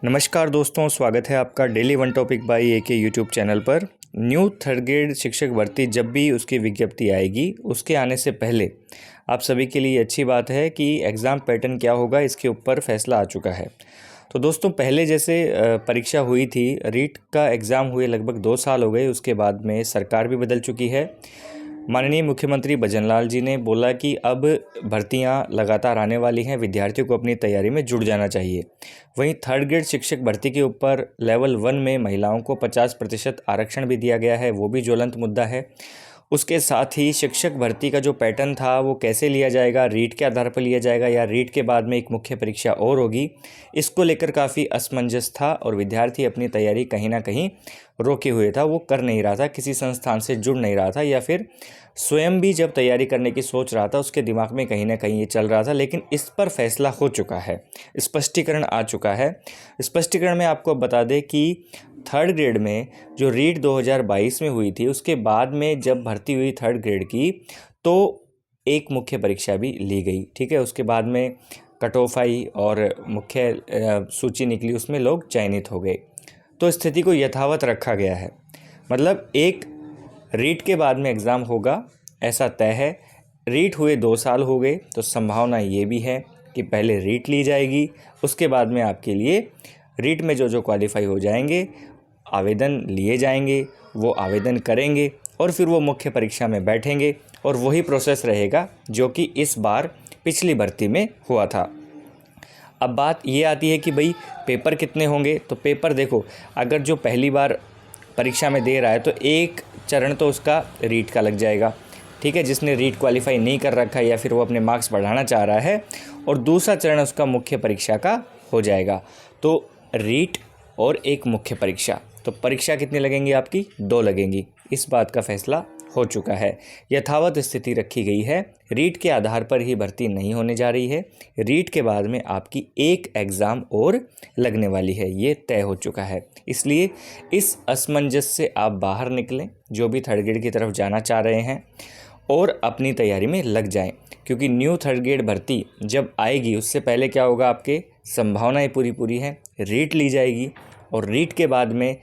नमस्कार दोस्तों, स्वागत है आपका daily one topic by AK YouTube channel पर। न्यू थर्ड ग्रेड शिक्षक भर्ती जब भी उसकी विज्ञप्ति आएगी उसके आने से पहले आप सभी के लिए अच्छी बात है कि एग्ज़ाम पैटर्न क्या होगा इसके ऊपर फैसला आ चुका है। तो दोस्तों, पहले जैसे परीक्षा हुई थी, रीट का एग्ज़ाम हुए लगभग 2 साल हो गए, उसके बाद में सरकार भी बदल चुकी है। माननीय मुख्यमंत्री भजनलाल जी ने बोला कि अब भर्तियां लगातार आने वाली हैं, विद्यार्थियों को अपनी तैयारी में जुट जाना चाहिए। वहीं थर्ड ग्रेड शिक्षक भर्ती के ऊपर लेवल 1 में महिलाओं को 50% आरक्षण भी दिया गया है, वो भी ज्वलंत मुद्दा है। उसके साथ ही शिक्षक भर्ती का जो पैटर्न था वो कैसे लिया जाएगा, रीट के आधार पर लिया जाएगा या रीट के बाद में एक मुख्य परीक्षा और होगी, इसको लेकर काफ़ी असमंजस था और विद्यार्थी अपनी तैयारी कहीं ना कहीं रोके हुए था। वो कर नहीं रहा था, किसी संस्थान से जुड़ नहीं रहा था, या फिर स्वयं भी जब तैयारी करने की सोच रहा था उसके दिमाग में कहीं ना कहीं ये चल रहा था। लेकिन इस पर फैसला हो चुका है, स्पष्टीकरण आ चुका है। स्पष्टीकरण में आपको बता दें कि थर्ड ग्रेड में जो रीट 2022 में हुई थी, उसके बाद में जब भर्ती हुई थर्ड ग्रेड की तो एक मुख्य परीक्षा भी ली गई। ठीक है, उसके बाद में कट ऑफ आई और मुख्य सूची निकली, उसमें लोग चयनित हो गए। तो स्थिति को यथावत रखा गया है, मतलब एक रीट के बाद में एग्ज़ाम होगा ऐसा तय है। रीट हुए 2 साल हो गए तो संभावना ये भी है कि पहले रीट ली जाएगी, उसके बाद में आपके लिए रीट में जो क्वालिफाई हो जाएंगे आवेदन लिए जाएंगे, वो आवेदन करेंगे और फिर वो मुख्य परीक्षा में बैठेंगे और वही प्रोसेस रहेगा जो कि इस बार पिछली भर्ती में हुआ था। अब बात ये आती है कि भाई पेपर कितने होंगे। तो पेपर देखो, अगर जो पहली बार परीक्षा में दे रहा है तो एक चरण तो उसका रीट का लग जाएगा। ठीक है, जिसने रीट क्वालिफाई नहीं कर रखा है या फिर वो अपने मार्क्स बढ़ाना चाह रहा है, और दूसरा चरण उसका मुख्य परीक्षा का हो जाएगा। तो रीट और एक मुख्य परीक्षा, तो परीक्षा कितनी लगेंगी आपकी? 2 लगेंगी। इस बात का फैसला हो चुका है, यथावत स्थिति रखी गई है। रीट के आधार पर ही भर्ती नहीं होने जा रही है, रीट के बाद में आपकी एक एग्ज़ाम और लगने वाली है, ये तय हो चुका है। इसलिए इस असमंजस से आप बाहर निकलें, जो भी थर्ड ग्रेड की तरफ जाना चाह रहे हैं, और अपनी तैयारी में लग जाएं, क्योंकि न्यू थर्ड ग्रेड भर्ती जब आएगी उससे पहले क्या होगा, आपके संभावनाएं पूरी हैं, रीट ली जाएगी और रीट के बाद में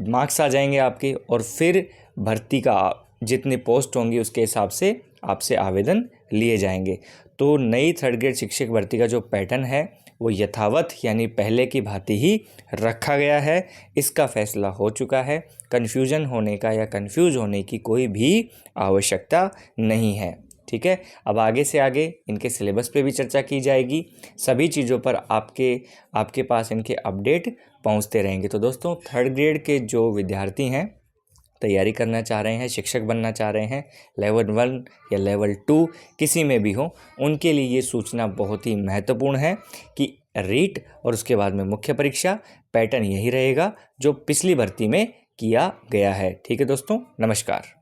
मार्क्स आ जाएंगे आपके, और फिर भर्ती का जितनी पोस्ट होंगी उसके हिसाब से आपसे आवेदन लिए जाएंगे। तो नई थर्ड ग्रेड शिक्षक भर्ती का जो पैटर्न है वो यथावत यानी पहले की भांति ही रखा गया है। इसका फैसला हो चुका है, कन्फ्यूजन होने का या कन्फ्यूज होने की कोई भी आवश्यकता नहीं है। ठीक है, अब आगे से आगे इनके सिलेबस पे भी चर्चा की जाएगी, सभी चीज़ों पर आपके पास इनके अपडेट पहुंचते रहेंगे। तो दोस्तों, थर्ड ग्रेड के जो विद्यार्थी हैं, तैयारी करना चाह रहे हैं, शिक्षक बनना चाह रहे हैं, लेवल 1 या लेवल 2 किसी में भी हो, उनके लिए ये सूचना बहुत ही महत्वपूर्ण है कि रीट और उसके बाद में मुख्य परीक्षा पैटर्न यही रहेगा जो पिछली भर्ती में किया गया है। ठीक है दोस्तों, नमस्कार।